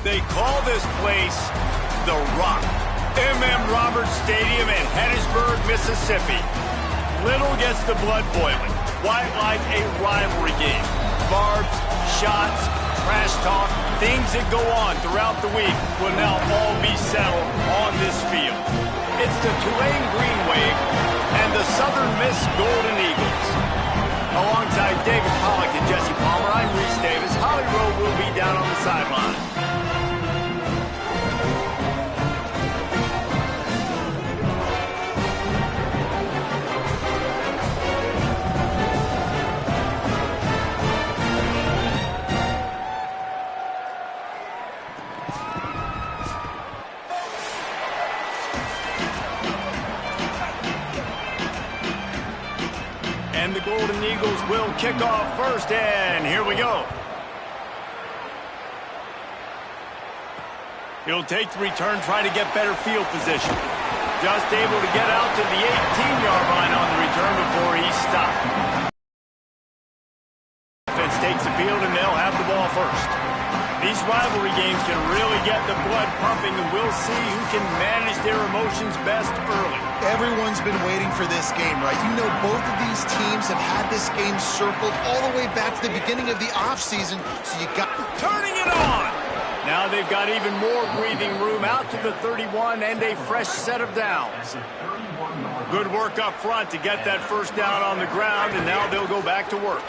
They call this place The Rock. M.M. Roberts Stadium in Hattiesburg, Mississippi. Little gets the blood boiling. Quite like a rivalry game. Barbs, shots, trash talk, things that go on throughout the week will now all be settled on this field. It's the Tulane Green Wave and the Southern Miss Golden Eagles. Alongside David Pollack and Jesse Palmer, I'm Reese Davis. Holly Rowe will be down on the sideline. And the Golden Eagles will kick off first, and here we go. He'll take the return, try to get better field position. Just able to get out to the 18-yard line on the return before he's stopped. Defense takes the field, and they'll have the ball first. These rivalry games can really get the blood pumping, and we'll see who can manage their emotions best early. Everyone's been waiting for this game, right? You know, both of these teams have had this game circled all the way back to the beginning of the offseason, so you got... Turning it on! Now they've got even more breathing room out to the 31 and a fresh set of downs. Good work up front to get that first down on the ground, and now they'll go back to work.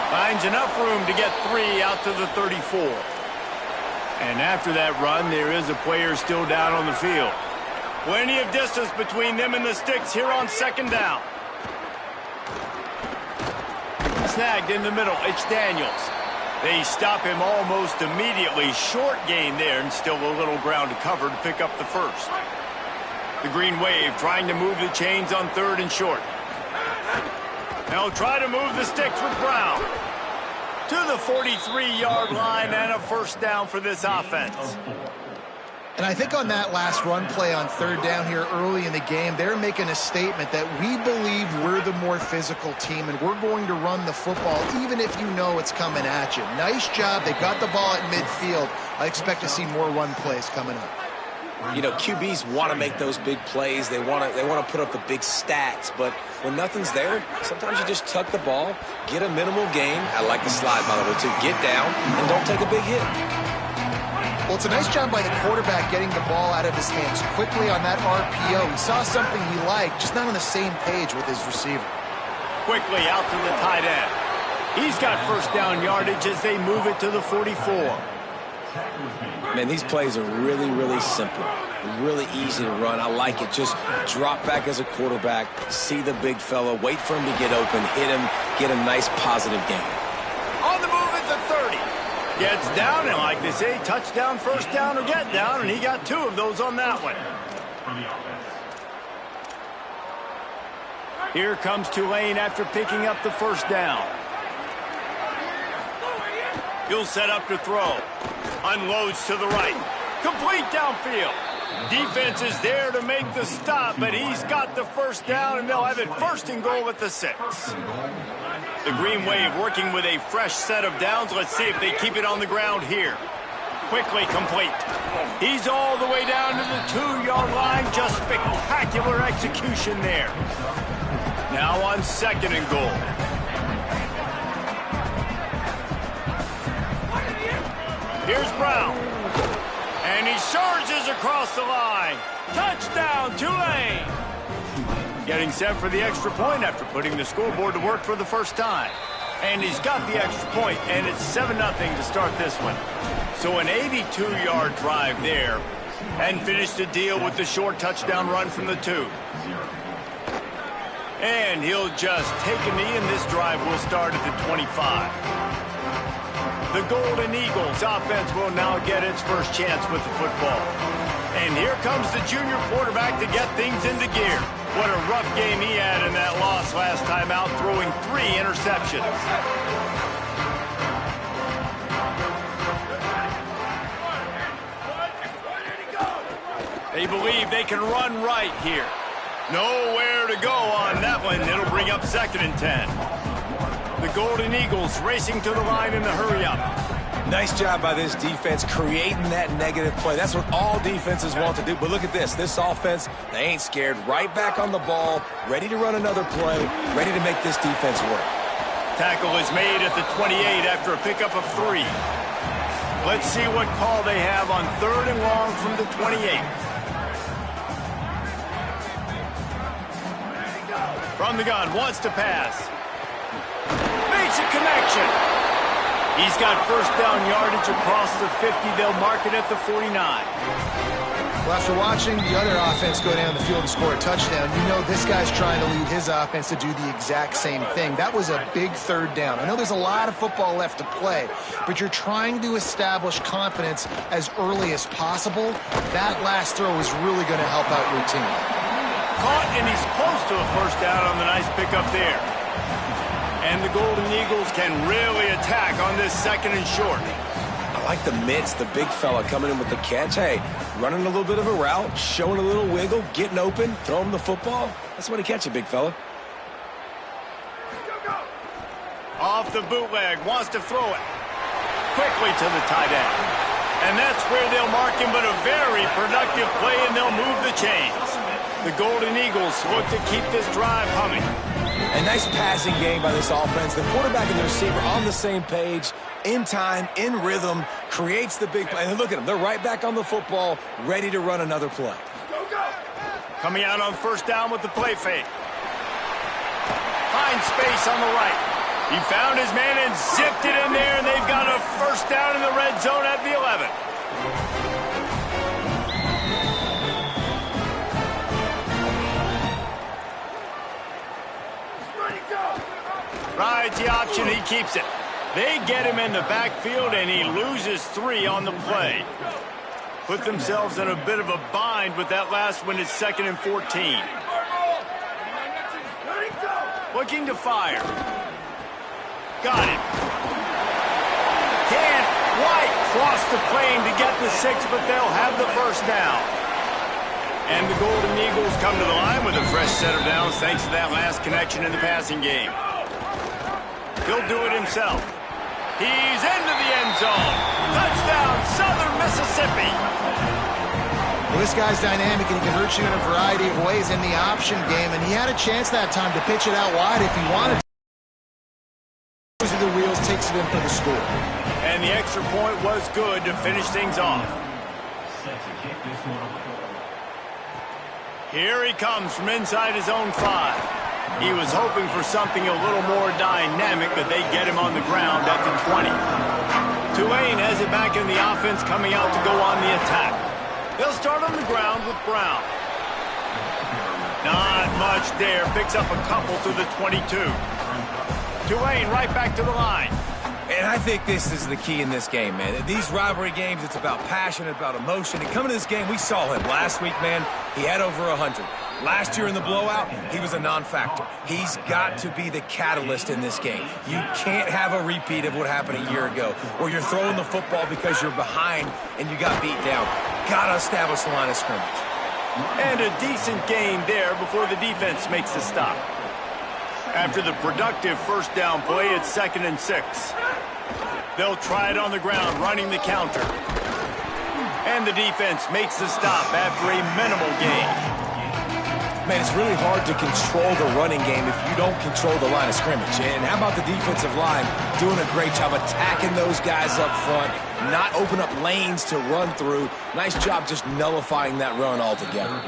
Finds enough room to get 3 out to the 34. And after that run, there is a player still down on the field. Plenty of distance between them and the sticks here on second down. Snagged in the middle, it's Daniels. They stop him almost immediately. Short gain there, and still a little ground to cover to pick up the first. The Green Wave trying to move the chains on third and short. They'll try to move the sticks with Brown. To the 43-yard line and a first down for this offense. And I think on that last run play on third down here early in the game, they're making a statement that we believe we're the more physical team and we're going to run the football even if you know it's coming at you. Nice job. They got the ball at midfield. I expect to see more run plays coming up. You know, QBs want to make those big plays. They want to put up the big stats. But when nothing's there, sometimes you just tuck the ball, get a minimal gain. I like the slide, by the way, too. Get down and don't take a big hit. Well, it's a nice job by the quarterback getting the ball out of his hands quickly on that RPO. He saw something he liked, just not on the same page with his receiver. Quickly out to the tight end. He's got first down yardage as they move it to the 44. Man, these plays are really, really simple. Really easy to run. I like it. Just drop back as a quarterback, see the big fella, wait for him to get open, hit him, get a nice positive gain. On the move at the 30. Gets down, and like they say, touchdown, first down, or get down, and he got 2 of those on that one. Here comes Tulane after picking up the first down. He'll set up to throw. Unloads to the right. Complete downfield. Defense is there to make the stop, but he's got the first down, and they'll have it first and goal at the 6. The Green Wave working with a fresh set of downs. Let's see if they keep it on the ground here. Quickly complete. He's all the way down to the 2-yard line. Just spectacular execution there. Now on second and goal. Here's Brown. And he charges across the line. Touchdown, Tulane. Getting set for the extra point after putting the scoreboard to work for the first time. And he's got the extra point, and it's 7-0 to start this one. So an 82-yard drive there, and finish the deal with the short touchdown run from the 2. And he'll just take a knee, and this drive will start at the 25. The Golden Eagles offense will now get its first chance with the football. And here comes the junior quarterback to get things into gear. What a rough game he had in that loss last time out, throwing 3 interceptions. They believe they can run right here. Nowhere to go on that one. It'll bring up second and 10. The Golden Eagles racing to the line in the hurry-up. Nice job by this defense creating that negative play. That's what all defenses want to do. But look at this. This offense, they ain't scared. Right back on the ball, ready to run another play, ready to make this defense work. Tackle is made at the 28 after a pickup of 3. Let's see what call they have on 3rd and long from the 28. From the gun, wants to pass. Makes a connection. He's got first down yardage across the 50. They'll mark it at the 49. Well, after watching the other offense go down the field and score a touchdown, you know this guy's trying to lead his offense to do the exact same thing. That was a big 3rd down. I know there's a lot of football left to play, but you're trying to establish confidence as early as possible. That last throw is really going to help out your team. Caught, and he's close to a first down on the nice pickup there. And the Golden Eagles can really attack on this 2nd and short. I like the mitts, the big fella coming in with the catch. Hey, running a little bit of a route, showing a little wiggle, getting open, throwing the football. That's the way to catch it, big fella. Off the bootleg, wants to throw it. Quickly to the tight end. And that's where they'll mark him, but a very productive play, and they'll move the chains. The Golden Eagles look to keep this drive humming. A nice passing game by this offense. The quarterback and the receiver on the same page, in time, in rhythm, creates the big play. And look at them. They're right back on the football, ready to run another play. Coming out on first down with the play fake. Finds space on the right. He found his man and zipped it in there, and they've got a first down in the red zone at the 11. Rides the option, he keeps it. They get him in the backfield, and he loses 3 on the play. Put themselves in a bit of a bind with that last one. It's 2nd and 14. Looking to fire. Got it. Can't quite cross the plane to get the 6, but they'll have the first down. And the Golden Eagles come to the line with a fresh set of downs thanks to that last connection in the passing game. He'll do it himself. He's into the end zone. Touchdown, Southern Mississippi. Well, this guy's dynamic, and he can hurt you in a variety of ways in the option game, and he had a chance that time to pitch it out wide if he wanted to. The wheels, takes it in for the score. And the extra point was good to finish things off. Here he comes from inside his own 5. He was hoping for something a little more dynamic, but they get him on the ground at the 20. Tulane has it back in the offense, coming out to go on the attack. They'll start on the ground with Brown. Not much there. Picks up a couple to the 22. Tulane right back to the line. And I think this is the key in this game, man. These rivalry games, it's about passion, about emotion. And coming to this game, we saw him last week, man. He had over 100. Last year in the blowout, he was a non-factor. He's got to be the catalyst in this game. You can't have a repeat of what happened a year ago, where you're throwing the football because you're behind and you got beat down. Got to establish the line of scrimmage. And a decent game there before the defense makes the stop. After the productive first down play, it's 2nd and 6. They'll try it on the ground, running the counter. And the defense makes the stop after a minimal gain. Man, it's really hard to control the running game if you don't control the line of scrimmage. And how about the defensive line doing a great job attacking those guys up front, not open up lanes to run through. Nice job just nullifying that run altogether.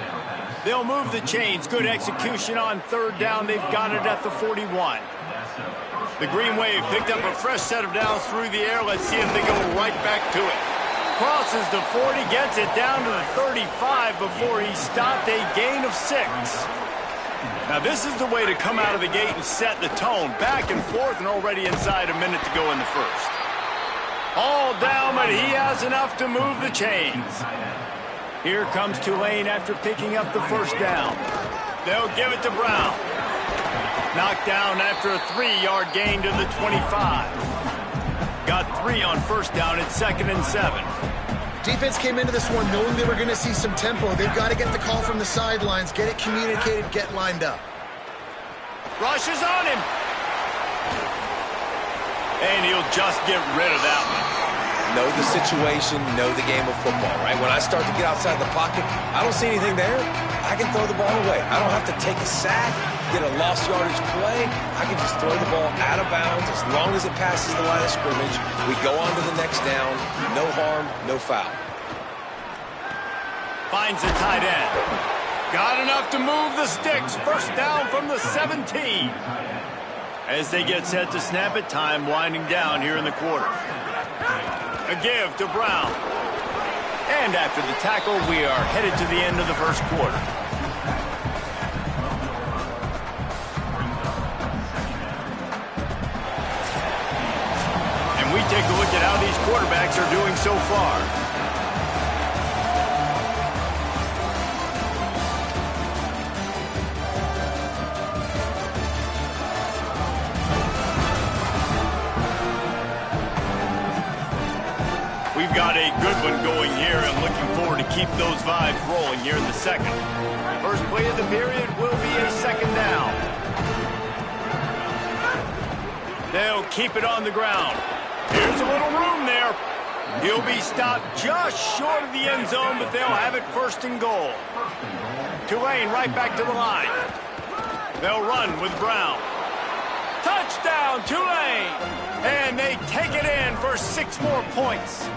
They'll move the chains. Good execution on 3rd down. They've got it at the 41. The Green Wave picked up a fresh set of downs through the air. Let's see if they go right back to it. Crosses the 40, gets it down to the 35 before he stopped, a gain of 6. Now this is the way to come out of the gate and set the tone. Back and forth, and already inside a minute to go in the first. All down, but he has enough to move the chains. Here comes Tulane after picking up the first down. They'll give it to Brown. Knocked down after a 3-yard gain to the 25. Got 3 on first down at 2nd and 7. Defense came into this one knowing they were going to see some tempo. They've got to get the call from the sidelines, get it communicated, get lined up. Rushes on him. And he'll just get rid of that one. know the situation, know the game of football, right? When I start to get outside the pocket, I don't see anything there, I can throw the ball away. I don't have to take a sack, get a lost yardage play. I can just throw the ball out of bounds as long as it passes the line of scrimmage. We go on to the next down. No harm, no foul. Finds the tight end. Got enough to move the sticks. First down from the 17. As they get set to snap it, time winding down here in the quarter. A give to Brown. And after the tackle, we are headed to the end of the first quarter. And we take a look at how these quarterbacks are doing so far. We've got a good one going here and looking forward to keep those vibes rolling here in the second. First play of the period will be a second down. They'll keep it on the ground. Here's a little room there. He'll be stopped just short of the end zone, but they'll have it first and goal. Tulane right back to the line. They'll run with Brown. Touchdown, Tulane! And they take it in for 6 more points.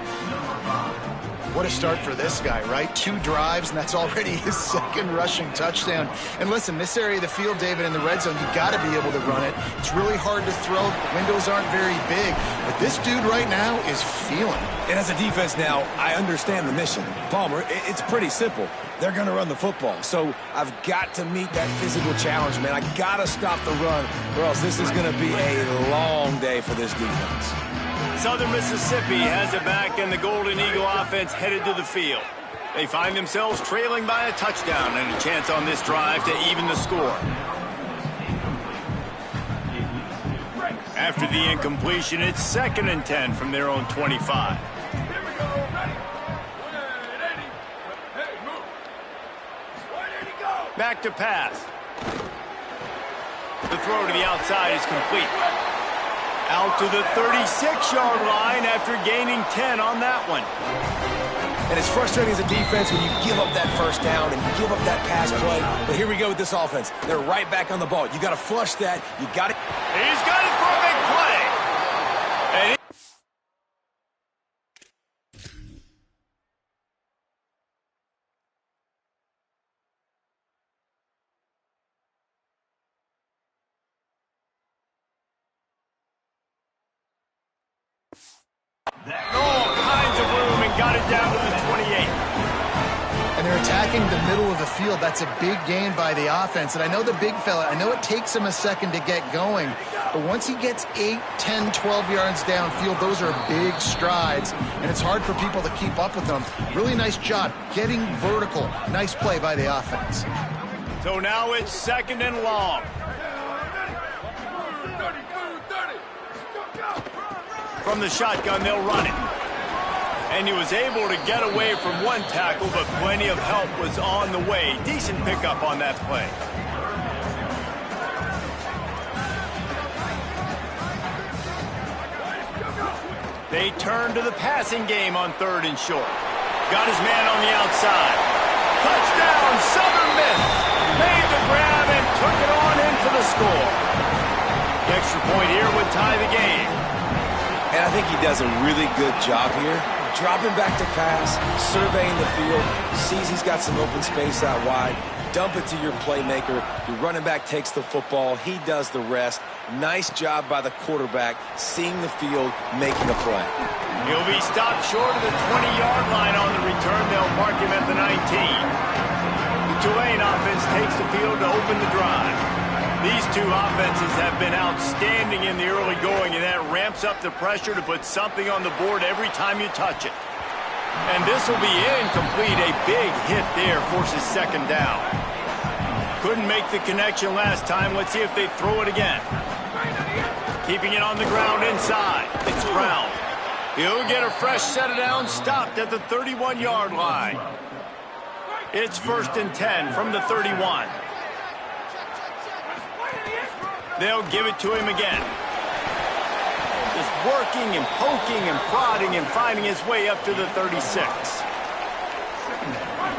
What a start for this guy, right? 2 drives, and that's already his second rushing touchdown. And listen, this area of the field, David, in the red zone, you got to be able to run it. It's really hard to throw. The windows aren't very big. But this dude right now is feeling it. And as a defense now, I understand the mission. Palmer, it's pretty simple. They're going to run the football. So I've got to meet that physical challenge, man. I got to stop the run, or else this is going to be a long day for this defense. Southern Mississippi has it back, and the Golden Eagle offense headed to the field. They find themselves trailing by a touchdown and a chance on this drive to even the score. After the incompletion, it's 2nd and 10 from their own 25. Back to pass. The throw to the outside is complete. Out to the 36-yard line after gaining 10 on that one. And it's frustrating as a defense when you give up that first down and give up that pass play. But here we go with this offense. They're right back on the ball. You got to flush that. You got it. He's got it for a big play. And all kinds of room and got it down to the 28. And they're attacking the middle of the field. That's a big gain by the offense. And I know the big fella, I know it takes him a second to get going, but once he gets 8, 10, 12 yards downfield, those are big strides, and it's hard for people to keep up with them. Really nice job getting vertical. Nice play by the offense. So now it's 2nd and long. From the shotgun, they'll run it. And he was able to get away from one tackle, but plenty of help was on the way. Decent pickup on that play. They turn to the passing game on 3rd and short. Got his man on the outside. Touchdown, Southern Miss. Made the grab and took it on in for the score. The extra point here would tie the game. And I think he does a really good job here. Dropping back to pass, surveying the field, sees he's got some open space out wide, dump it to your playmaker. Your running back takes the football. He does the rest. Nice job by the quarterback, seeing the field, making a play. He'll be stopped short of the 20-yard line on the return. They'll mark him at the 19. The Tulane offense takes the field to open the drive. These two offenses have been outstanding in the early going, and that ramps up the pressure to put something on the board every time you touch it. And this will be incomplete. A big hit there forces 2nd down. Couldn't make the connection last time. Let's see if they throw it again. Keeping it on the ground inside. It's Brown. He'll get a fresh set of downs, stopped at the 31-yard line. It's 1st and 10 from the 31. They'll give it to him again. Just working and poking and prodding and finding his way up to the 36.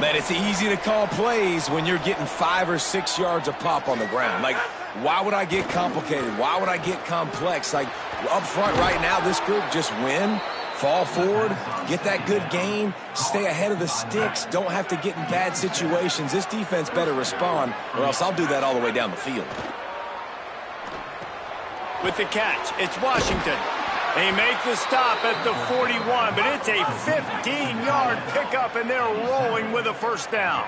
Man, it's easy to call plays when you're getting 5 or 6 yards a pop on the ground. Like, why would I get complicated? Why would I get complex? Like, up front right now, this group just win, fall forward, get that good gain, stay ahead of the sticks, don't have to get in bad situations. This defense better respond, or else I'll do that all the way down the field. With the catch, it's Washington. They make the stop at the 41, but it's a 15-yard pickup, and they're rolling with a first down.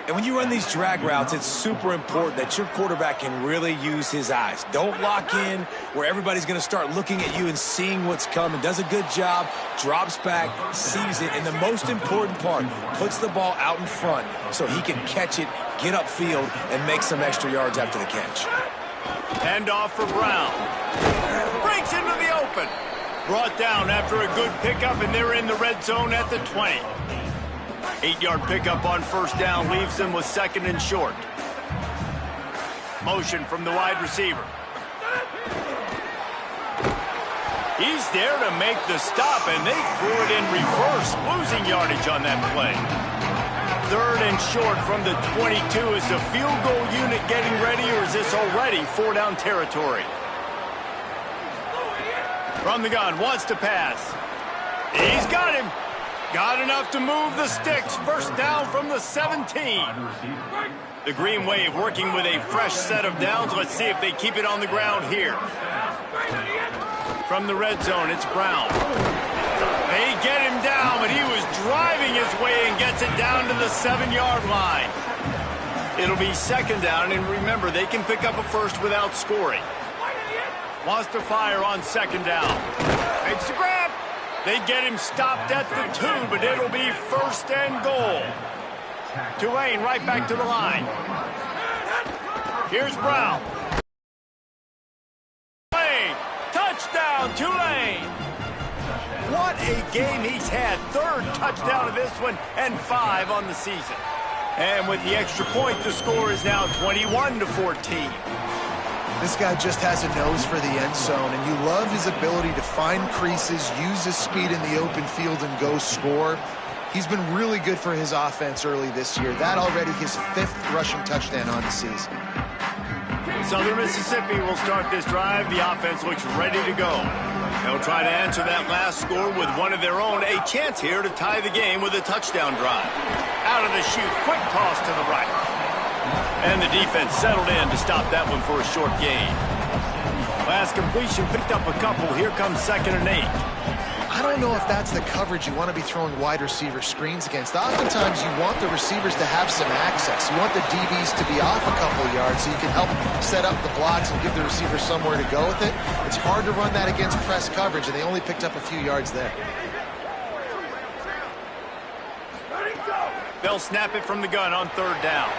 And when you run these drag routes, it's super important that your quarterback can really use his eyes. Don't lock in where everybody's going to start looking at you and seeing what's coming. Does a good job, drops back, sees it, and the most important part, puts the ball out in front so he can catch it, get upfield, and make some extra yards after the catch. Hand off for Brown. Breaks into the open. Brought down after a good pickup, and they're in the red zone at the 20. 8-yard pickup on first down leaves them with second and short. Motion from the wide receiver. He's there to make the stop, and they threw it in reverse, losing yardage on that play. Third and short from the 22. Is the field goal unit getting ready, or is this already 4-down territory? From the gun, wants to pass. He's got him. Got enough to move the sticks. First down from the 17. The Green Wave working with a fresh set of downs. Let's see if they keep it on the ground here. From the red zone, it's Brown. They get him down, but he was driving his way and gets it down to the 7-yard line. It'll be second down, and remember, they can pick up a first without scoring. Wants to fire on second down. Makes the grab. They get him stopped at the 2, but it'll be first and goal. Tulane right back to the line. Here's Brown. Touchdown, Tulane. What a game he's had. Third touchdown of this one and 5 on the season. And with the extra point, the score is now 21-14. This guy just has a nose for the end zone, and you love his ability to find creases, use his speed in the open field, and go score. He's been really good for his offense early this year. That already his 5th rushing touchdown on the season. Southern Mississippi will start this drive. The offense looks ready to go. They'll try to answer that last score with one of their own. A chance here to tie the game with a touchdown drive. Out of the chute, quick toss to the right. And the defense settled in to stop that one for a short gain. Last completion picked up a couple. Here comes second and 8. I don't know if that's the coverage you want to be throwing wide receiver screens against. Oftentimes you want the receivers to have some access. You want the DBs to be off a couple yards so you can help set up the blocks and give the receiver somewhere to go with it. It's hard to run that against press coverage, and they only picked up a few yards there. They'll snap it from the gun on third down.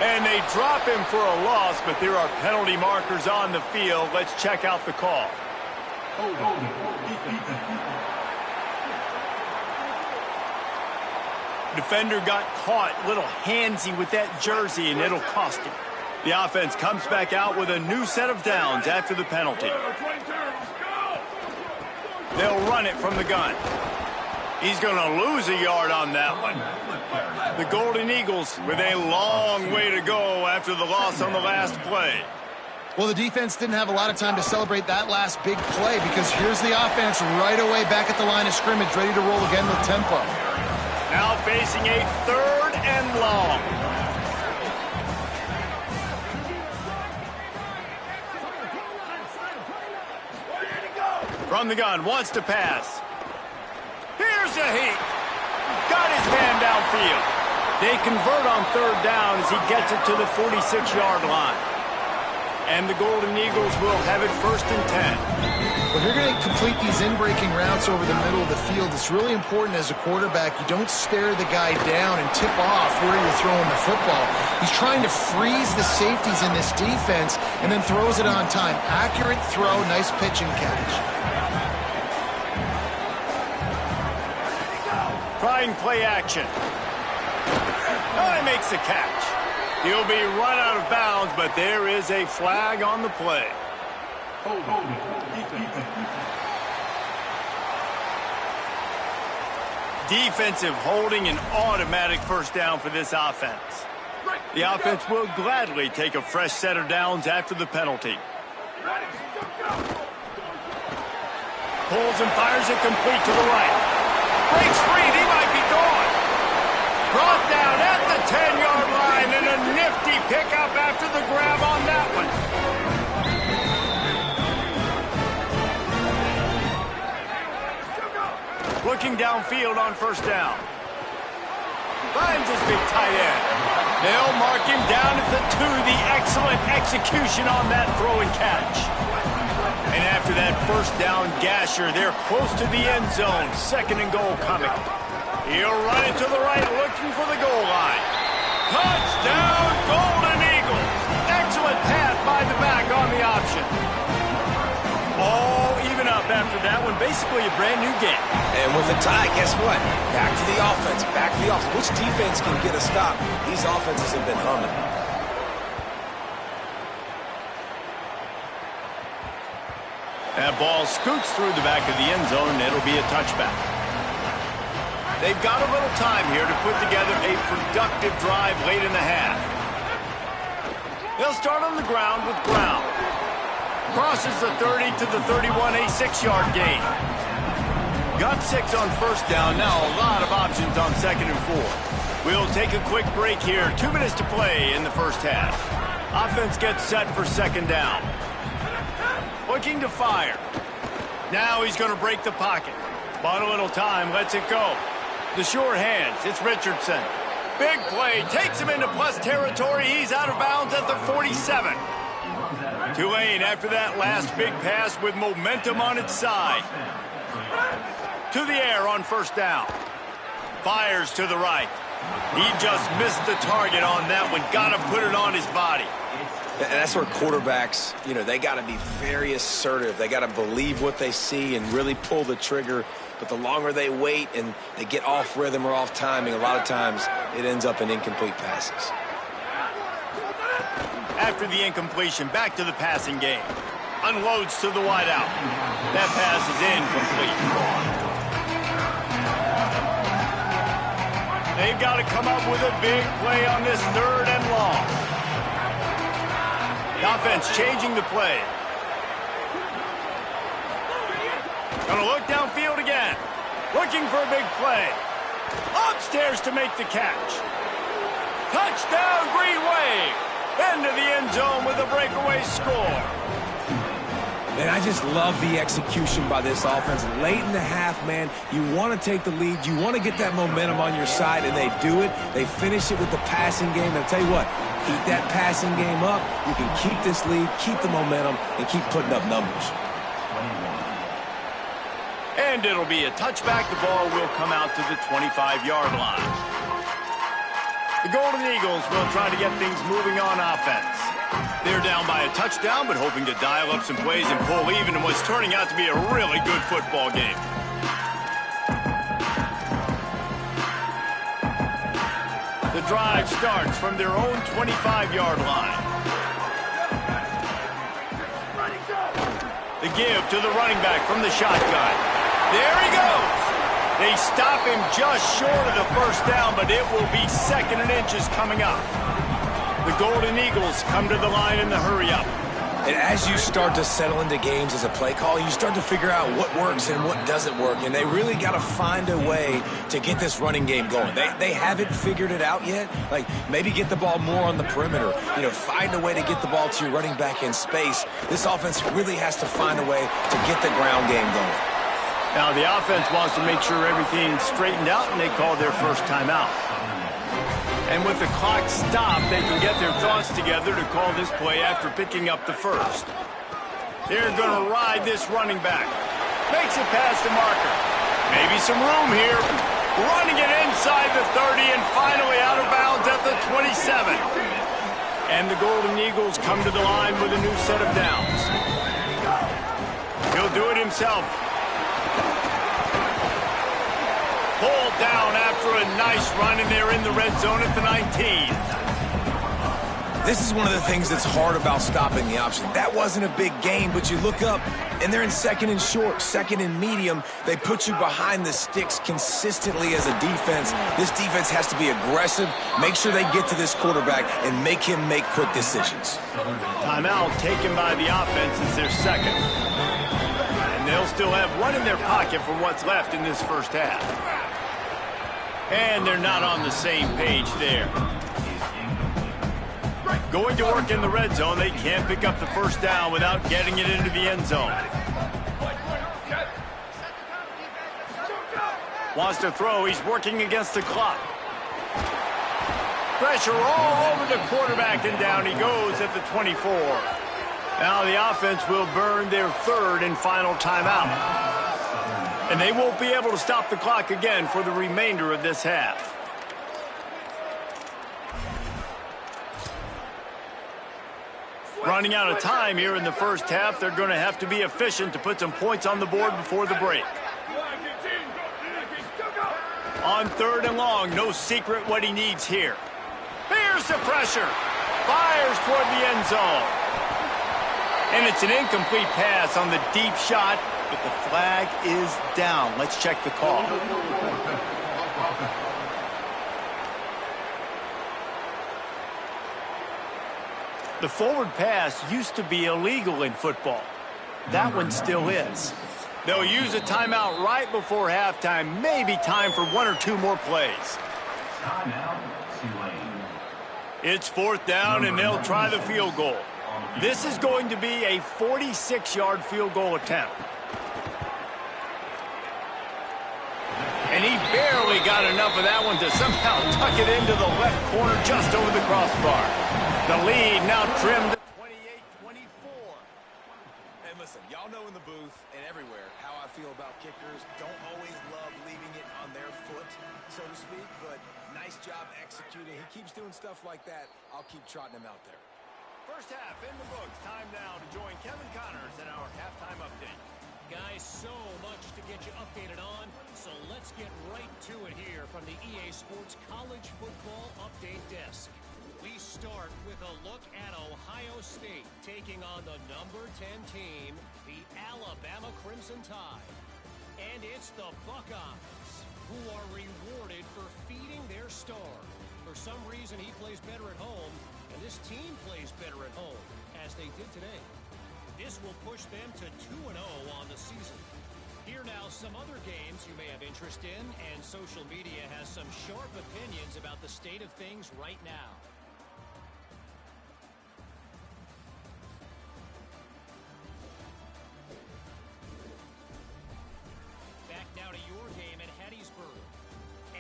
And they drop him for a loss, but there are penalty markers on the field. Let's check out the call. Defender got caught a little handsy with that jersey, and it'll cost him. The offense comes back out with a new set of downs after the penalty. They'll run it from the gun. He's going to lose a yard on that one. The Golden Eagles with a long way to go after the loss on the last play. Well, the defense didn't have a lot of time to celebrate that last big play, because here's the offense right away back at the line of scrimmage, ready to roll again with tempo. Now facing a third and long. From the gun, wants to pass. Here's a heat. Got his man downfield. They convert on third down as he gets it to the 46-yard line. And the Golden Eagles will have it first and 10. If you're going to complete these in-breaking routes over the middle of the field, it's really important as a quarterback you don't stare the guy down and tip off where you're throwing the football. He's trying to freeze the safeties in this defense and then throws it on time. Accurate throw, nice pitch and catch. Trying play action. Oh, he makes the catch. He'll be run out of bounds, but there is a flag on the play. Defensive holding, an automatic first down for this offense. The offense will gladly take a fresh set of downs after the penalty. Pulls and fires it complete to the right. Breaks free, and he might be gone. Brought down at the 10-yard line, and a nifty pickup after the grab on that one. Looking downfield on first down. Finds his big tight end. They'll mark him down at the 2. The excellent execution on that throw and catch. And after that first down gasher, they're close to the end zone. 2nd and goal coming. He'll run it to the right, looking for the goal line. Touchdown, Golden Eagles. Excellent pass by the back on the option. All even up after that one. Basically a brand new game. And with a tie, guess what? Back to the offense. Back to the offense. Which defense can get a stop? These offenses have been humming. That ball scoots through the back of the end zone, and it'll be a touchback. They've got a little time here to put together a productive drive late in the half. They'll start on the ground with Brown. Crosses the 30 to the 31, a 6-yard gain. Got 6 on first down. Now a lot of options on 2nd and 4. We'll take a quick break here. 2 minutes to play in the first half. Offense gets set for 2nd down. Looking to fire. Now he's going to break the pocket. Bought a little time, lets it go. The sure hands, it's Richardson. Big play, takes him into plus territory. He's out of bounds at the 47. Tulane after that last big pass with momentum on its side. To the air on first down. Fires to the right. He just missed the target on that one. Got to put it on his body. And that's where quarterbacks, they got to be very assertive. They got to believe what they see and really pull the trigger. But the longer they wait and they get off rhythm or off timing, a lot of times it ends up in incomplete passes. After the incompletion, back to the passing game. Unloads to the wideout. That pass is incomplete. They've got to come up with a big play on this 3rd and long. The offense changing the play. Gonna look downfield again. Looking for a big play. Upstairs to make the catch. Touchdown, Green Wave. Into the end zone with a breakaway score. Man, I just love the execution by this offense. Late in the half, man, you want to take the lead. You want to get that momentum on your side, and they do it. They finish it with the passing game. And I'll tell you what, keep that passing game up. You can keep this lead, keep the momentum, and keep putting up numbers. And it'll be a touchback. The ball will come out to the 25-yard line. The Golden Eagles will try to get things moving on offense. They're down by a touchdown, but hoping to dial up some plays and pull even in what's turning out to be a really good football game. The drive starts from their own 25-yard line. The give to the running back from the shotgun. There he goes. They stop him just short of the first down, but it will be 2nd and inches coming up. The Golden Eagles come to the line in the hurry-up. And as you start to settle into games as a play call, you start to figure out what works and what doesn't work. And they really got to find a way to get this running game going. They haven't figured it out yet. Like, maybe get the ball more on the perimeter. Find a way to get the ball to your running back in space. This offense really has to find a way to get the ground game going. Now, the offense wants to make sure everything's straightened out, and they call their first timeout. And with the clock stopped, they can get their thoughts together to call this play after picking up the first. They're going to ride this running back. Makes it past the marker. Maybe some room here. Running it inside the 30 and finally out of bounds at the 27. And the Golden Eagles come to the line with a new set of downs. He'll do it himself. Pulled down after a nice run, and they're in the red zone at the 19. This is one of the things that's hard about stopping the option. That wasn't a big gain, but you look up, and they're in second and short, second and medium. They put you behind the sticks consistently as a defense. This defense has to be aggressive, make sure they get to this quarterback, and make him make quick decisions. Timeout taken by the offense is their second. And they'll still have one in their pocket for what's left in this first half. And they're not on the same page there. Going to work in the red zone, they can't pick up the first down without getting it into the end zone. Wants to throw, he's working against the clock. Pressure all over the quarterback, and down he goes at the 24. Now the offense will burn their third and final timeout. And they won't be able to stop the clock again for the remainder of this half. Running out of time here in the first half, they're going to have to be efficient to put some points on the board before the break. On third and long, no secret what he needs here. Here's the pressure. Fires toward the end zone. And it's an incomplete pass on the deep shot, but the flag is down. Let's check the call. The forward pass used to be illegal in football. That one still is. They'll use a timeout right before halftime. Maybe time for one or two more plays. Timeout, Tulane. It's fourth down, and they'll try the field goal. This is going to be a 46-yard field goal attempt. And he barely got enough of that one to somehow tuck it into the left corner just over the crossbar. The lead now trimmed to 28-24. And listen, y'all know in the booth and everywhere how I feel about kickers. Don't always love leaving it on their foot, so to speak, but nice job executing. He keeps doing stuff like that. I'll keep trotting him out there. First half in the books. Time now to join Kevin Connors in our halftime update. Guys, so much to get you updated on, so let's get right to it here from the EA Sports College Football Update Desk. We start with a look at Ohio State taking on the number 10 team, the Alabama Crimson Tide. And it's the Buckeyes who are rewarded for feeding their star. For some reason, he plays better at home, and this team plays better at home, as they did today. This will push them to 2-0 on the season. Here now, some other games you may have interest in, and social media has some sharp opinions about the state of things right now. Back now to your game at Hattiesburg.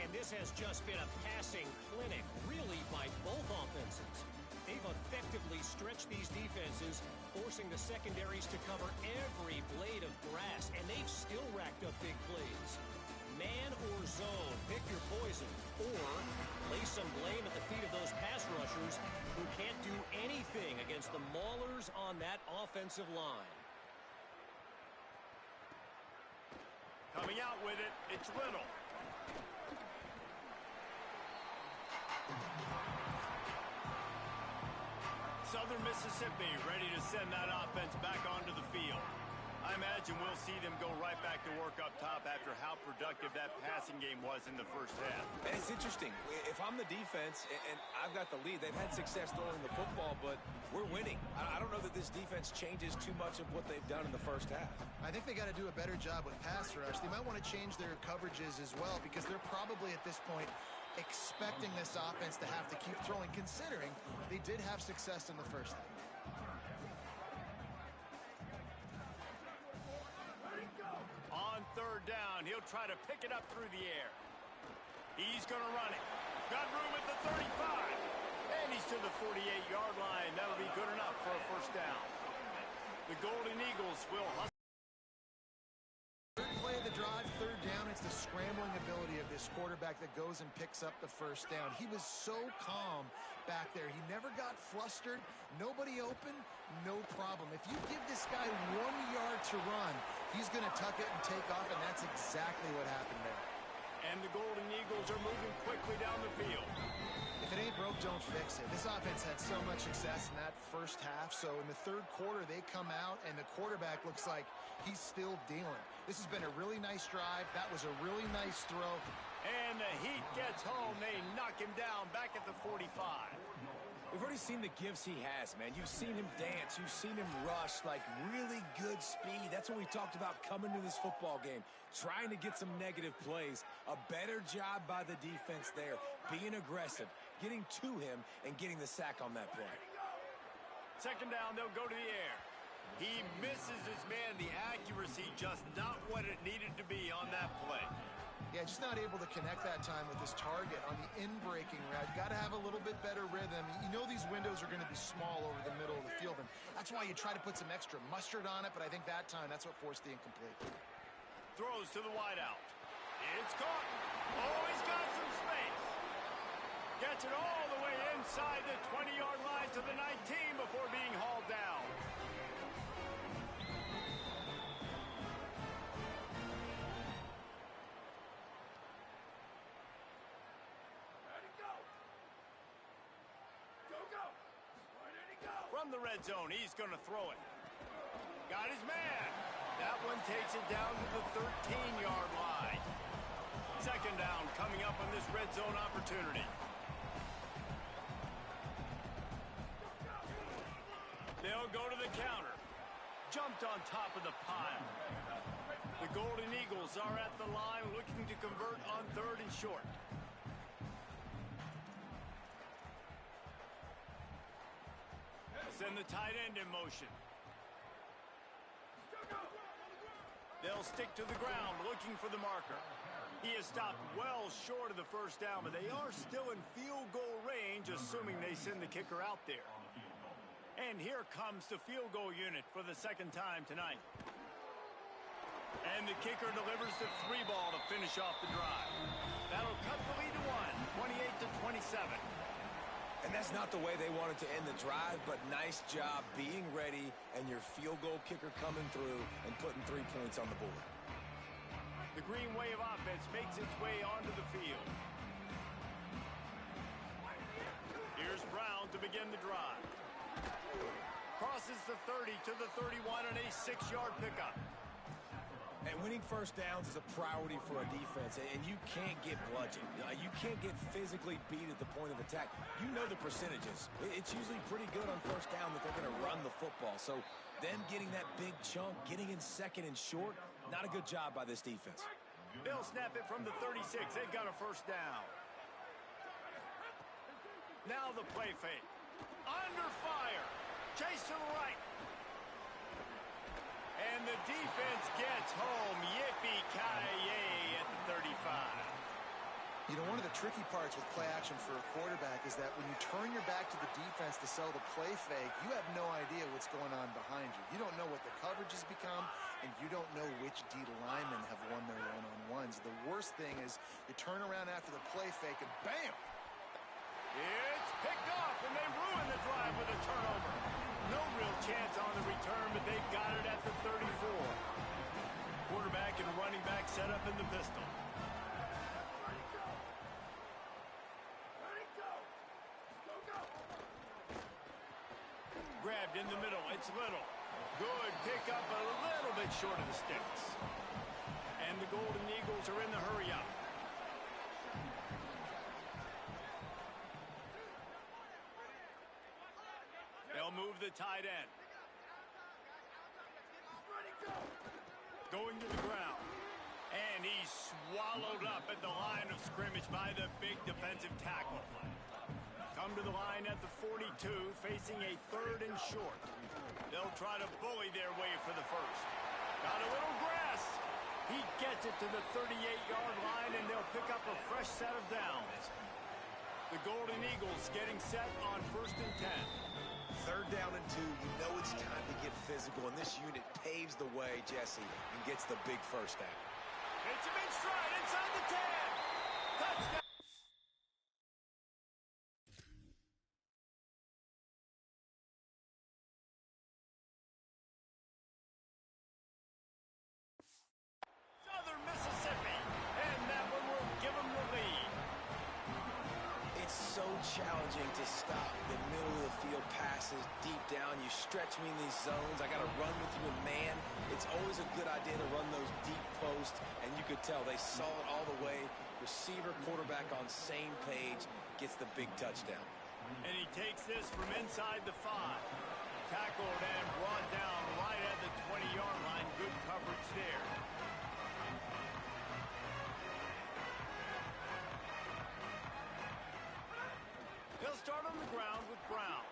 And this has just been a passing clinic, really, by both offenses. They've effectively stretched these defenses, forcing the secondaries to cover every blade of grass, and they've still racked up big plays. Man or zone, pick your poison, or lay some blame at the feet of those pass rushers who can't do anything against the maulers on that offensive line. Coming out with it, it's Little. Southern Mississippi ready to send that offense back onto the field. I imagine we'll see them go right back to work up top after how productive that passing game was in the first half. And it's interesting. If I'm the defense and I've got the lead, they've had success throwing the football, but we're winning. I don't know that this defense changes too much of what they've done in the first half. I think they got to do a better job with pass rush. They might want to change their coverages as well, because they're probably at this point expecting this offense to have to keep throwing, considering they did have success in the first half. On third down, he'll try to pick it up through the air. He's going to run it. Got room at the 35. And he's to the 48-yard line. That'll be good enough for a first down. The Golden Eagles will hustle. Third play of the drive, third down. It's the scrambling ability of this quarterback that goes and picks up the first down. He was so calm back there. He never got flustered. Nobody open, no problem. If you give this guy 1 yard to run, he's going to tuck it and take off, and that's exactly what happened there. And the Golden Eagles are moving quickly down the field. If it ain't broke, don't fix it. This offense had so much success in that first half, so in the third quarter, they come out, and the quarterback looks like he's still dealing. This has been a really nice drive. That was a really nice throw. And the Heat gets home. They knock him down back at the 45. We've already seen the gifts he has, man. You've seen him dance. You've seen him rush, like really good speed. That's what we talked about coming to this football game, trying to get some negative plays. A better job by the defense there, being aggressive, getting to him, and getting the sack on that play. Second down, they'll go to the air. He misses his man. The accuracy just not what it needed to be on that play. Yeah, just not able to connect that time with his target on the in-breaking route. Got to have a little bit better rhythm. You know these windows are going to be small over the middle of the field, and that's why you try to put some extra mustard on it, but I think that time that's what forced the incomplete. Throws to the wideout. It's caught. Oh, he's got some space. Gets it all the way inside the 20-yard line to the 19 before being hauled down. From the red zone, he's going to throw it. Got his man. That one takes it down to the 13-yard line. Second down coming up on this red zone opportunity. They'll go to the counter. Jumped on top of the pile. The Golden Eagles are at the line looking to convert on third and short. Send the tight end in motion. They'll stick to the ground looking for the marker. He is stopped well short of the first down, but they are still in field goal range, assuming they send the kicker out there. And here comes the field goal unit for the second time tonight. And the kicker delivers the 3-ball to finish off the drive. That'll cut the lead to 1, 28-27. And that's not the way they wanted to end the drive, but nice job being ready and your field goal kicker coming through and putting 3 points on the board. The green wave offense makes its way onto the field. Here's Brown to begin the drive. Crosses the 30 to the 31 on a 6-yard pickup. And winning first downs is a priority for a defense, and you can't get bludgeoned. You can't get physically beat at the point of attack. You know the percentages. It's usually pretty good on first down that they're going to run the football. So them getting that big chunk, getting in second and short, not a good job by this defense. They'll snap it from the 36. They've got a first down. Now the play fake. Under fire. Chase to the right. And the defense gets home. Yippee-ki-yay at the 35. You know, one of the tricky parts with play action for a quarterback is that when you turn your back to the defense to sell the play fake, you have no idea what's going on behind you. You don't know what the coverage has become, and you don't know which D linemen have won their one-on-ones. The worst thing is you turn around after the play fake, and bam! It's picked off, and they ruin the drive with a turnover. No real chance on the return, but they've got it at the 34. Quarterback and running back set up in the pistol. Grabbed in the middle. It's Little. Good pick up, a little bit short of the sticks. And the Golden Eagles are in the hurry-up. They'll move the tight end. Going to the ground. And he's swallowed up at the line of scrimmage by the big defensive tackle. Come to the line at the 42, facing a third and short. They'll try to bully their way for the first. Got a little grass. He gets it to the 38-yard line, and they'll pick up a fresh set of downs. The Golden Eagles getting set on 1st and 10. Third down and 2, you know it's time to get physical, and this unit paves the way, Jesse, and gets the big first down. It's a big stride inside the 10. Touchdown. Southern Mississippi, and that one will give them the lead. It's so challenging to stop the middle of the field passes deep down. You stretch me in these zones. I got to run with you in man. It's always a good idea to run those deep posts, and you could tell they saw it all the way. Receiver, quarterback on same page, gets the big touchdown. And he takes this from inside the 5. Tackled and brought down right at the 20-yard line. Good coverage there. He'll start on the ground with Brown.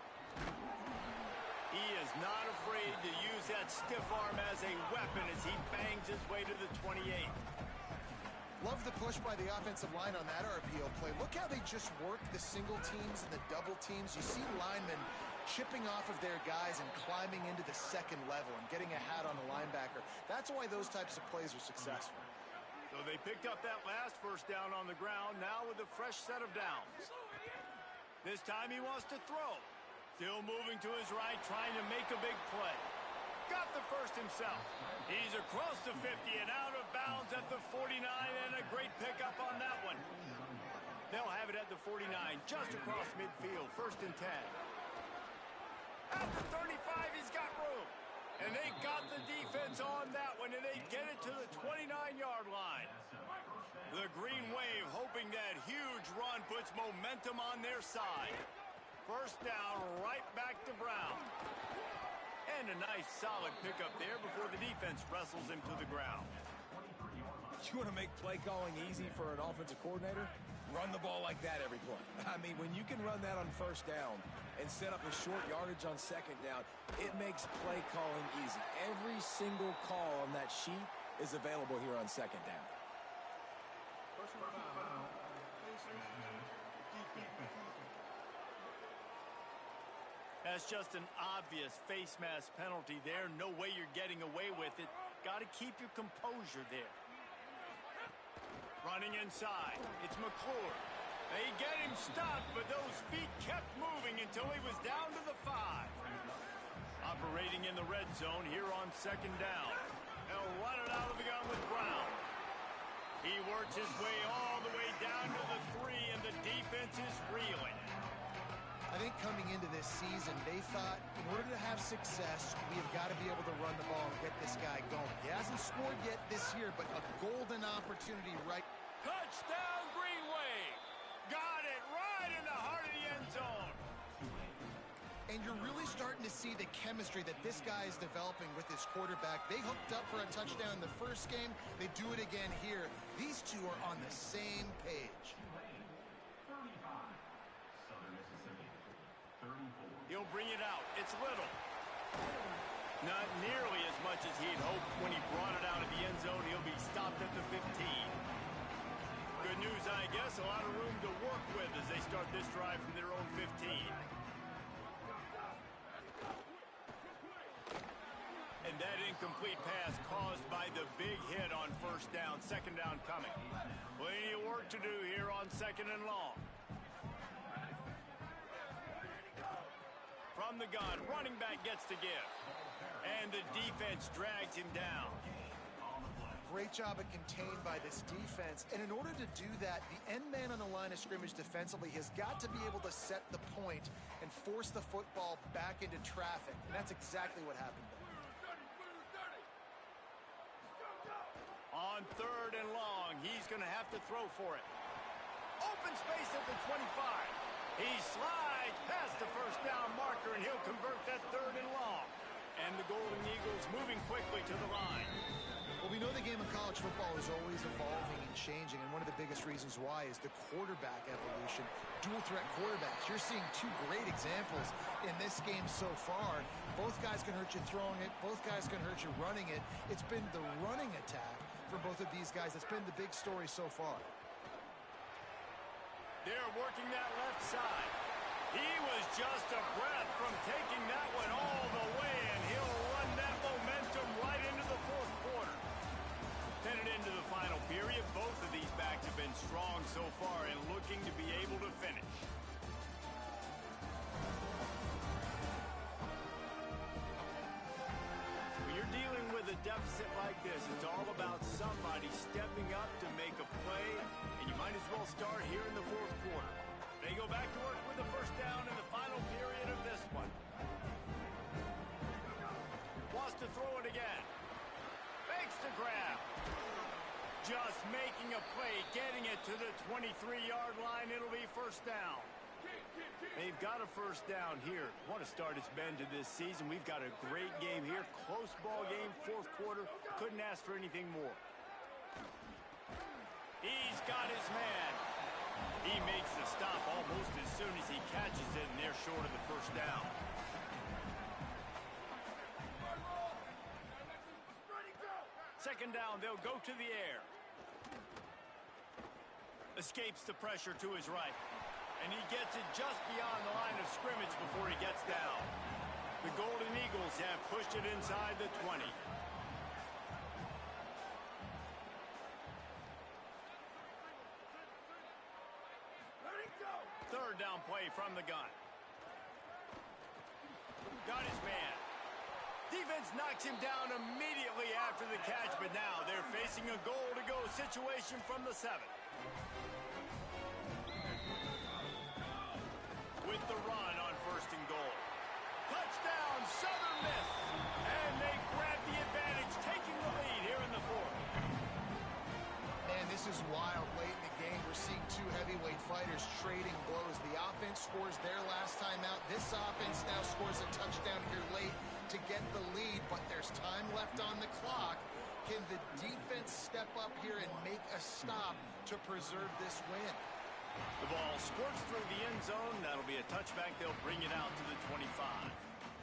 He is not afraid to use that stiff arm as a weapon as he bangs his way to the 28. Love the push by the offensive line on that RPO play. Look how they just work the single teams and the double teams. You see linemen chipping off of their guys and climbing into the second level and getting a hat on the linebacker. That's why those types of plays are successful. So they picked up that last first down on the ground, now with a fresh set of downs. This time he wants to throw. Still moving to his right, trying to make a big play. Got the first himself. He's across the 50 and out of bounds at the 49, and a great pickup on that one. They'll have it at the 49, just across midfield, 1st and 10. At the 35, he's got room. And they got the defense on that one, and they get it to the 29-yard line. The Green Wave hoping that huge run puts momentum on their side. First down, right back to Brown. And a nice solid pickup there before the defense wrestles him to the ground. You want to make play calling easy for an offensive coordinator? Run the ball like that every play. I mean, when you can run that on first down and set up a short yardage on second down, it makes play calling easy. Every single call on that sheet is available here on second down. That's just an obvious face mask penalty there. No way you're getting away with it. Got to keep your composure there. Running inside, it's McClure. They get him stopped, but those feet kept moving until he was down to the 5. Operating in the red zone here on second down. They'll run it out of the gun with Brown. He works his way all the way down to the 3, and the defense is reeling. I think coming into this season, they thought in order to have success, we have got to be able to run the ball and get this guy going. He hasn't scored yet this year, but a golden opportunity right. Touchdown, Green Wave. Got it right in the heart of the end zone. And you're really starting to see the chemistry that this guy is developing with his quarterback. They hooked up for a touchdown in the first game. They do it again here. These two are on the same page. He'll bring it out. It's Little. Not nearly as much as he'd hoped when he brought it out of the end zone. He'll be stopped at the 15. Good news, I guess. A lot of room to work with as they start this drive from their own 15. And that incomplete pass caused by the big hit on first down. Second down coming. Plenty of work to do here on second and long. From the gun, running back gets to give. And the defense drags him down. Great job of contained by this defense. And in order to do that, the end man on the line of scrimmage defensively has got to be able to set the point and force the football back into traffic. And that's exactly what happened there. On third and long, he's going to have to throw for it. Open space at the 25. He slides past the first down marker, and he'll convert that third and long. And the Golden Eagles moving quickly to the line. Well, we know the game of college football is always evolving and changing, and one of the biggest reasons why is the quarterback evolution. Dual threat quarterbacks. You're seeing two great examples in this game so far. Both guys can hurt you throwing it. Both guys can hurt you running it. It's been the running attack for both of these guys that's been the big story so far. They're working that left side. He was just a breath from taking that one all the way, and he'll run that momentum right into the fourth quarter. Headed into the final period, both of these backs have been strong so far and looking to be able to finish. When you're dealing with a deficit like this, it's all about somebody stepping up to make a play, and you might as well start here in the fourth quarter. They go back. to throw it again. Makes the grab. Just making a play, getting it to the 23-yard line. It'll be first down. They've got a first down here. What a start it's been to this season. We've got a great game here. Close ball game, fourth quarter. Couldn't ask for anything more. He's got his man. He makes the stop almost as soon as he catches it, and they're short of the first down. Second down, they'll go to the air. Escapes the pressure to his right. And he gets it just beyond the line of scrimmage before he gets down. The Golden Eagles have pushed it inside the 20. Third down play from the gun. Got his man. Defense knocks him down immediately after the catch, but now they're facing a goal-to-go situation from the 7. With the run on first and goal. Touchdown, Southern Miss. And they grab the advantage, taking the lead here in the 4th. Man, this is wild. Late in the game, we're seeing two heavyweight fighters trading blows. The offense scores their last time out. This offense now scores a touchdown here late to get the lead, but there's time left on the clock. Can the defense step up here and make a stop to preserve this win? The ball squirts through the end zone. That'll be a touchback. They'll bring it out to the 25.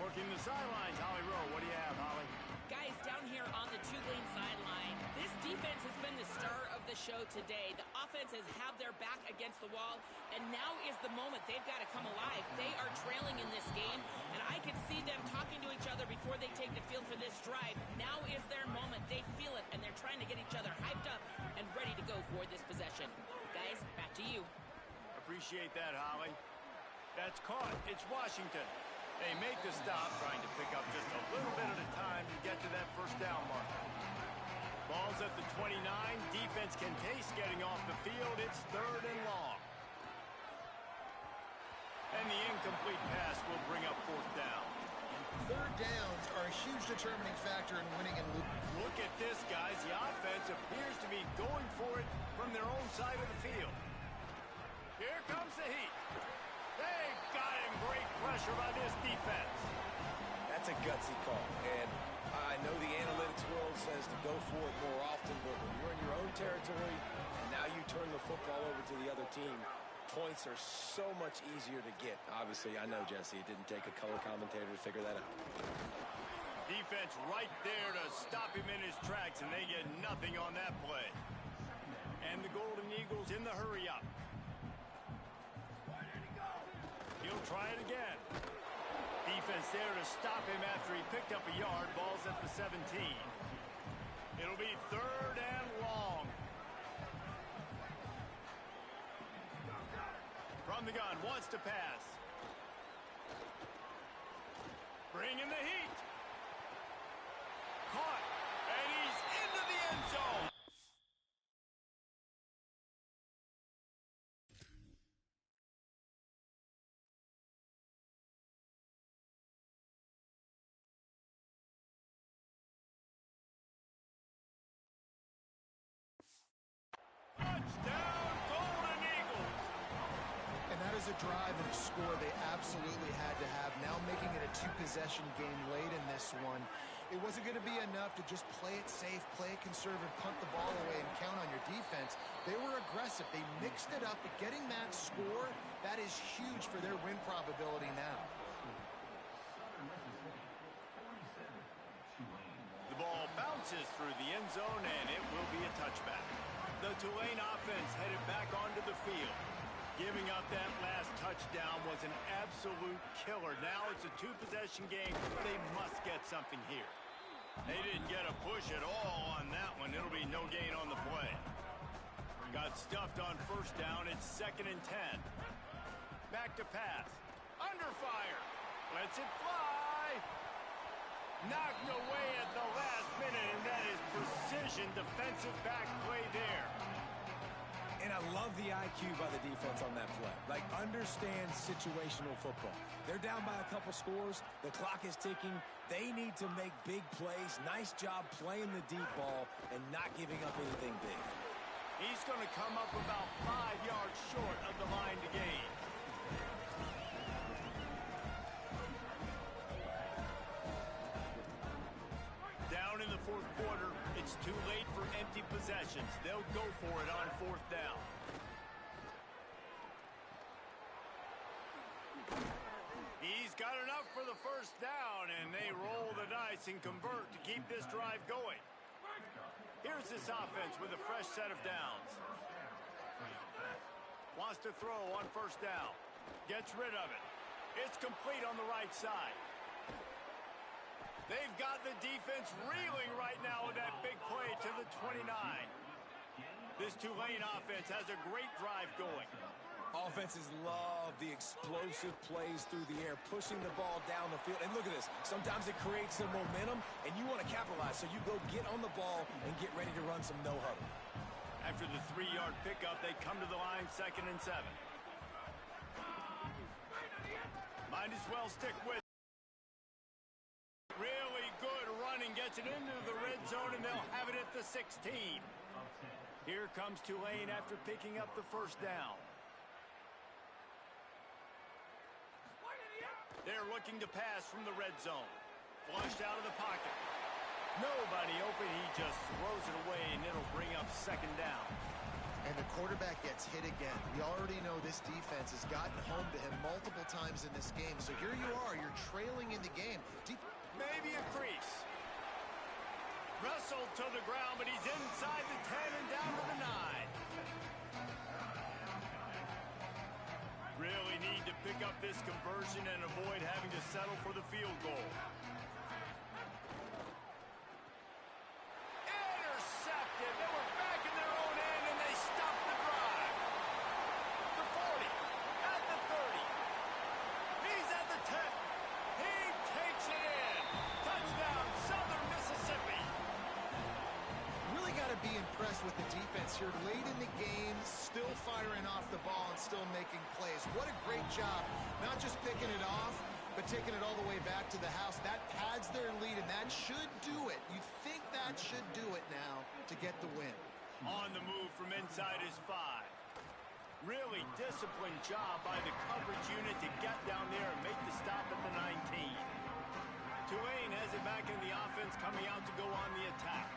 Working the sidelines, Holly Rowe. What do you have, Holly? Guys, down here on the Tulane sideline, this defense has been the star of the show today. The offense has had their back against the wall, and now is the moment. They've got to come alive. They are trailing in this game, and I can see them talking to each other before they take the field for this drive. Now is their moment. They feel it, and they're trying to get each other hyped up and ready to go for this possession. Guys, back to you. Appreciate that, Holly. That's caught. It's Washington. They make the stop, trying to pick up just a little bit at a time to get to that first down mark. Ball's at the 29. Defense can taste getting off the field. It's third and long. And the incomplete pass will bring up fourth down. Third downs are a huge determining factor in winning and losing. Look at this, guys. The offense appears to be going for it from their own side of the field. Here comes the heat. They've got him. Great pressure by this defense. That's a gutsy call. And I know the analytics world says to go for it more often, but when you're in your own territory and now you turn the football over to the other team, points are so much easier to get. Obviously, I know, Jesse, it didn't take a color commentator to figure that out. Defense right there to stop him in his tracks, and they get nothing on that play. And the Golden Eagles in the hurry-up. He'll try it again. Defense there to stop him after he picked up a yard. Ball's at the 17. It'll be third and long. From the gun, wants to pass. Bringing the heat. Caught, and he's into the end zone. Touchdown, Golden Eagles! And that is a drive and a score they absolutely had to have. Now making it a two-possession game late in this one. It wasn't going to be enough to just play it safe, play it conservative, punt the ball away, and count on your defense. They were aggressive. They mixed it up, but getting that score, that is huge for their win probability now. The ball bounces through the end zone, and it will be a touchback. The Tulane offense headed back onto the field. Giving up that last touchdown was an absolute killer. Now it's a two-possession game. They must get something here. They didn't get a push at all on that one. It'll be no gain on the play. Got stuffed on first down. It's 2nd and 10. Back to pass. Under fire. Lets it fly. Knocked away at the last minute, and that is precision defensive back play there. And I love the IQ by the defense on that play. Like, understand situational football. They're down by a couple scores. The clock is ticking. They need to make big plays. Nice job playing the deep ball and not giving up anything big. He's going to come up about 5 yards short of the line to gain. Down in the fourth quarter, it's too late for empty possessions. They'll go for it on fourth down. He's got enough for the first down, and they roll the dice and convert to keep this drive going. Here's this offense with a fresh set of downs. Wants to throw on first down. Gets rid of it. It's complete on the right side. They've got the defense reeling right now with that big play to the 29. This Tulane offense has a great drive going. Offenses love the explosive plays through the air, pushing the ball down the field. And look at this. Sometimes it creates some momentum, and you want to capitalize. So you go get on the ball and get ready to run some no-huddle. After the 3-yard pickup, they come to the line 2nd and 7. Might as well stick with it. Really good running, gets it into the red zone, and they'll have it at the 16. Here comes Tulane after picking up the first down. They're looking to pass from the red zone. Flushed out of the pocket. Nobody open. He just throws it away, and it'll bring up 2nd down. And the quarterback gets hit again. We already know this defense has gotten home to him multiple times in this game. So here you are. You're trailing in the game. Maybe a crease. Wrestled to the ground, but he's inside the 10 and down to the 9. Really need to pick up this conversion and avoid having to settle for the field goal. Intercepted. They were back in their own end, and they stopped the drive. The 40, at the 30. He's at the 10. He takes it in. Touchdown, Southern Mississippi. Really got to be impressed with the defense here late in the game, still firing off the ball and still making plays. What a great job, not just picking it off, but taking it all the way back to the house. That pads their lead, and that should do it. You think that should do it now to get the win. On the move from inside his 5. Really disciplined job by the coverage unit to get down there and make the stop at the 19. Tulane has it back in the offense, coming out to go on the attack.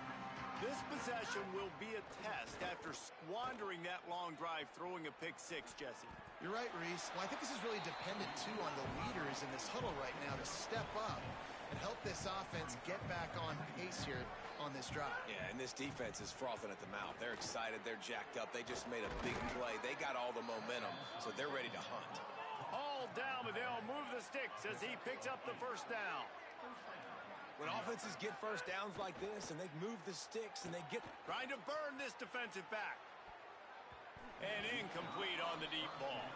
This possession will be a test after squandering that long drive, throwing a pick-6, Jesse. You're right, Reese. Well, I think this is really dependent, too, on the leaders in this huddle right now to step up and help this offense get back on pace here on this drive. Yeah, and this defense is frothing at the mouth. They're excited. They're jacked up. They just made a big play. They got all the momentum, so they're ready to hunt. All down, but they'll move the sticks as he picks up the first down. When offenses get first downs like this and they move the sticks and they get... Trying to burn this defensive back. And incomplete on the deep ball.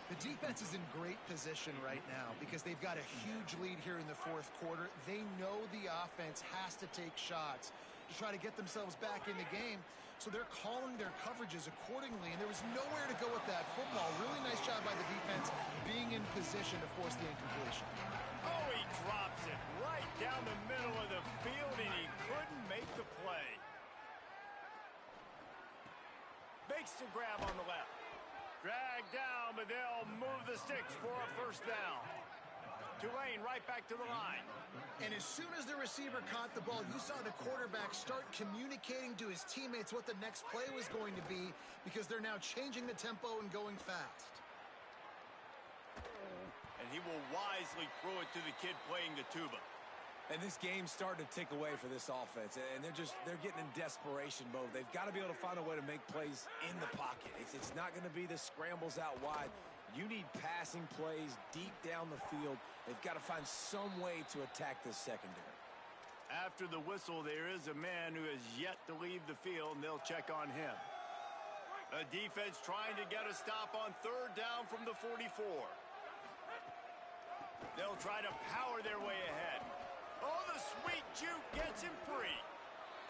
The defense is in great position right now because they've got a huge lead here in the fourth quarter. They know the offense has to take shots to try to get themselves back in the game. So they're calling their coverages accordingly, and there was nowhere to go with that football. Really nice job by the defense being in position to force the incompletion. Oh, he drops it right down the middle of the field, and he couldn't make the play. Makes the grab on the left. Dragged down, but they'll move the sticks for a first down. Tulane right back to the line. And as soon as the receiver caught the ball, you saw the quarterback start communicating to his teammates what the next play was going to be because they're now changing the tempo and going fast. And he will wisely throw it to the kid playing the tuba. And this game's starting to tick away for this offense, and they're getting in desperation mode. They've got to be able to find a way to make plays in the pocket. It's not going to be the scrambles out wide. You need passing plays deep down the field. They've got to find some way to attack this secondary. After the whistle, there is a man who has yet to leave the field, and they'll check on him. A defense trying to get a stop on third down from the 44. They'll try to power their way ahead. Oh, the sweet juke gets him free.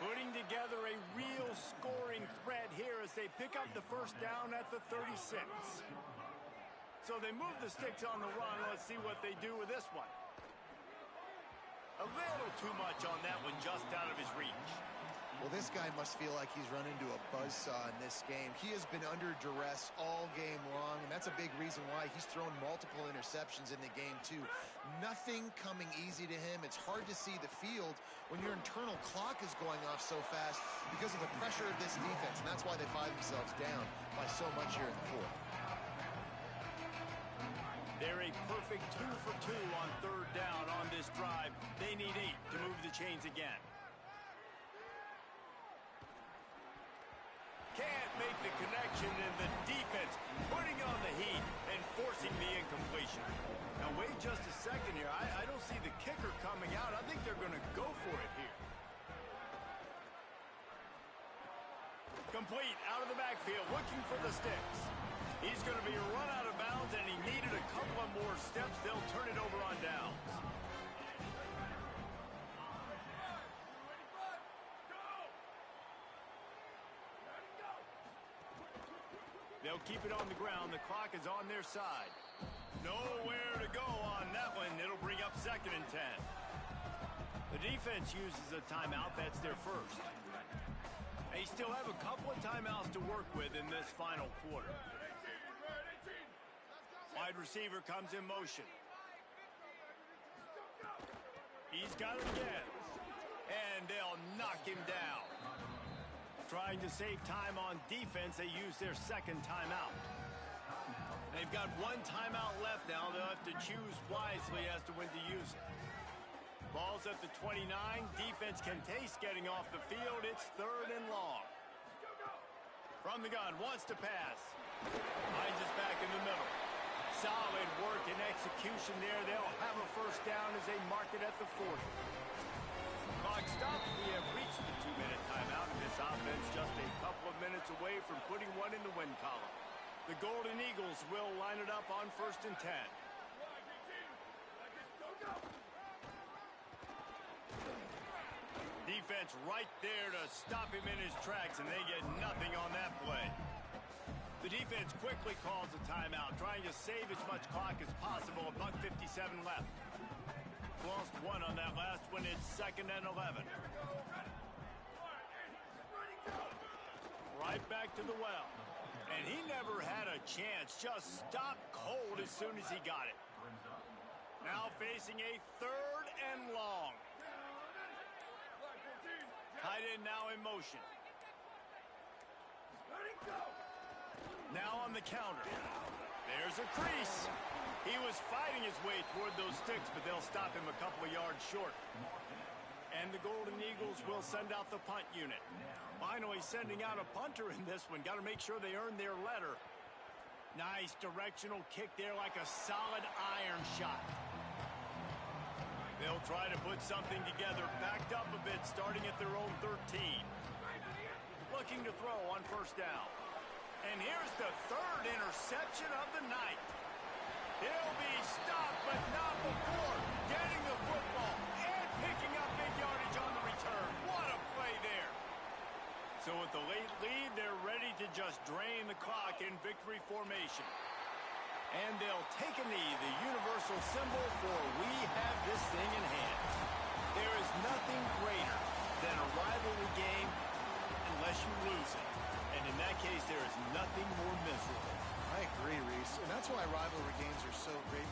Putting together a real scoring threat here as they pick up the first down at the 36. So they move the sticks on the run. Let's see what they do with this one. A little too much on that one, just out of his reach. Well, this guy must feel like he's run into a buzzsaw in this game. He has been under duress all game long, and that's a big reason why he's thrown multiple interceptions in the game, too. Nothing coming easy to him. It's hard to see the field when your internal clock is going off so fast because of the pressure of this defense, and that's why they find themselves down by so much here in the fourth. They're a perfect 2 for 2 on third down on this drive. They need 8 to move the chains again. Can't make the connection, and the defense putting on the heat and forcing the incompletion. Now, wait just a second here. I don't see the kicker coming out. I think they're going to go for it here. Complete out of the backfield, looking for the sticks. He's going to be run out of bounds, and he needed a couple of more steps. They'll turn it over on downs. They'll keep it on the ground. The clock is on their side. Nowhere to go on that one. It'll bring up 2nd and 10. The defense uses a timeout. That's their first. They still have a couple of timeouts to work with in this final quarter. Wide receiver comes in motion. He's got it again. And they'll knock him down. Trying to save time on defense, they use their 2nd timeout. They've got 1 timeout left now. They'll have to choose wisely as to when to use it. Ball's at the 29. Defense can taste getting off the field. It's 3rd and long. From the gun, wants to pass. Finds us back in the middle. Solid work and execution there. They'll have a first down as they mark it at the 40. Clock stops. We have reached the 2-minute timeout, and this offense just a couple of minutes away from putting one in the win column. The Golden Eagles will line it up on 1st and 10. Defense right there to stop him in his tracks, and they get nothing on that play. The defense quickly calls a timeout, trying to save as much clock as possible. $1:57 left. Lost 1 on that last one. It's 2nd and 11. Right back to the well. And he never had a chance. Just stopped cold as soon as he got it. Now facing a 3rd and long. Tight end now in motion. Now on the counter. There's a crease. He was fighting his way toward those sticks, but they'll stop him a couple of yards short. And the Golden Eagles will send out the punt unit. Finally sending out a punter in this one. Got to make sure they earn their letter. Nice directional kick there, like a solid iron shot. They'll try to put something together, backed up a bit, starting at their own 13. Looking to throw on 1st down. And here's the 3rd interception of the night. He'll be stopped, but not before getting the football and picking up big yardage on the return. What a play there. So with the late lead, they're ready to just drain the clock in victory formation. And they'll take a knee, the universal symbol for we have this thing in hand. There is nothing greater than a rivalry game unless you lose it. And in that case, there is nothing more miserable. I agree, Reese. And that's why rivalry games are so great.